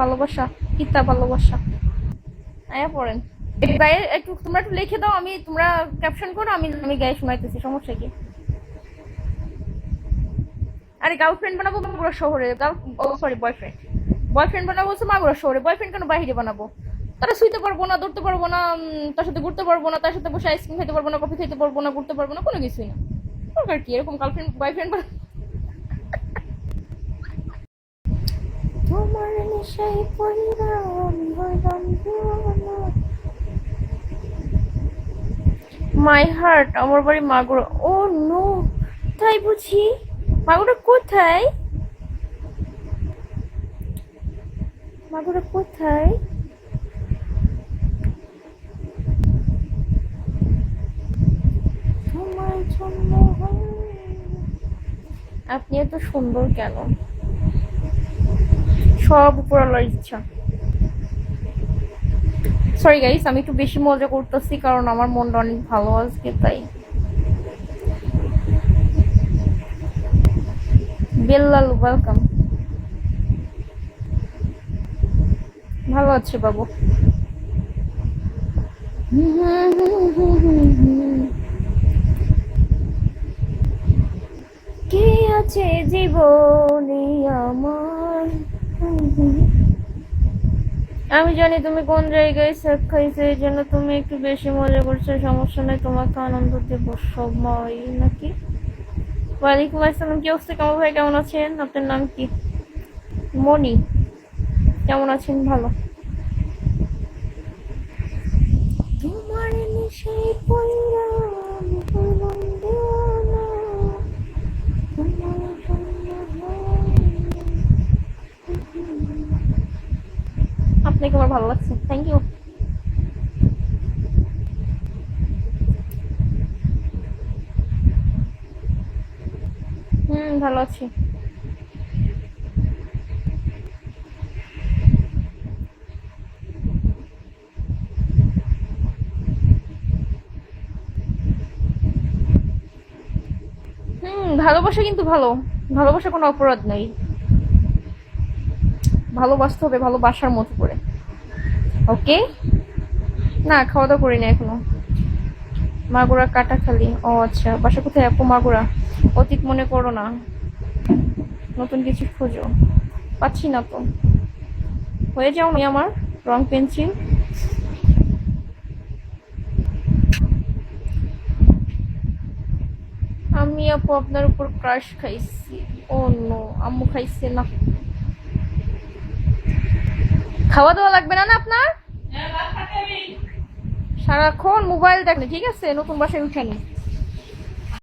ভালোবাসা, কিতা ভালোবাসা। আয়া পড়েন গায়ে একটু, তোমরা একটু লিখে দাও, আমি তোমরা ক্যাপশন করো, আমি আমি গায়ে শোনাইতেছি, সমস্যা কি? আরে গার্লফ্রেন্ড বানাবো মাগুরা শহরে, সরি বয়ফ্রেন্ড, বয়ফ্রেন্ড বানাবো হচ্ছে মাগুরা শহরে, বয়ফ্রেন্ড কেন বাইরে বানাবো? তারা শুইতে পারবো না, ধরতে পারবো না, তার সাথে ঘুরতে পারবো না, তার সাথে বসে আইসক্রিম খেতে পারবো না, কফি খেতে পারবো না, ঘুরতে পারবো না, কোনো কিছুই না। দরকার কি এরকম গার্লফ্রেন্ড বয়ফ্রেন্ড? তোমার নেশায় পড়লাম হইলাম দিওয়ানা। মাই হার্ট, আমার বাড়ি মাগুরা। ও নো, তাই বুঝি? মাগুরা কোথায়? মাগুরা কোথায়? তোমার জন্য আপনি এত সুন্দর কেন? সব উপরওয়ালার ইচ্ছা। সরি গাইস, আমি একটু বেশি মজা করতেছি কারণ আমার মনটা অনেক ভালো আজকে, তাই। বেল্লাল ওয়েলকাম। ভালো আছে বাবু। কে আছে জীবনে আমার? আমি জানি তুমি কোন জায়গায় সেট খাইছো, এই জন্য তুমি একটু বেশি মজা করছো, সমস্যা নেই, তোমাকে আনন্দ দেবো সময় নাকি। ওয়ালাইকুম আসসালাম, কি অবস্থা কামাল ভাই, কেমন আছেন? আপনার নাম কি? মনি, কেমন আছেন? ভালো। তোমার নেশায় পড়লাম হইলাম দিওয়ানা, তোমার জন্য। আপনাকে আমার ভালো লাগছে, থ্যাংক ইউ। ভালো আছি। ভালোবাসা কিন্তু ভালো, ভালোবাসা কোনো অপরাধ নেই, ভালোবাসতে হবে ভালোবাসার মতো করে। ওকে। না, খাওয়া দাওয়া করি না এখনো। মাগুরা কাটাখালি। ও আচ্ছা, বাসা কোথায় আপু? মাগুরা। অতীত মনে করো না, নতুন কিছু খোঁজো। পাচ্ছি না তো। হয়ে যাও নি আমার রং পেন্সিল। আমি আপু আপনার উপর ক্রাশ খাইছি। ও নো, আম্মু খাইছে না। খাওয়া দাওয়া লাগবে না না আপনার? সারাক্ষণ মোবাইল দেখলে ঠিক আছে, নতুন বাসায় উঠানি।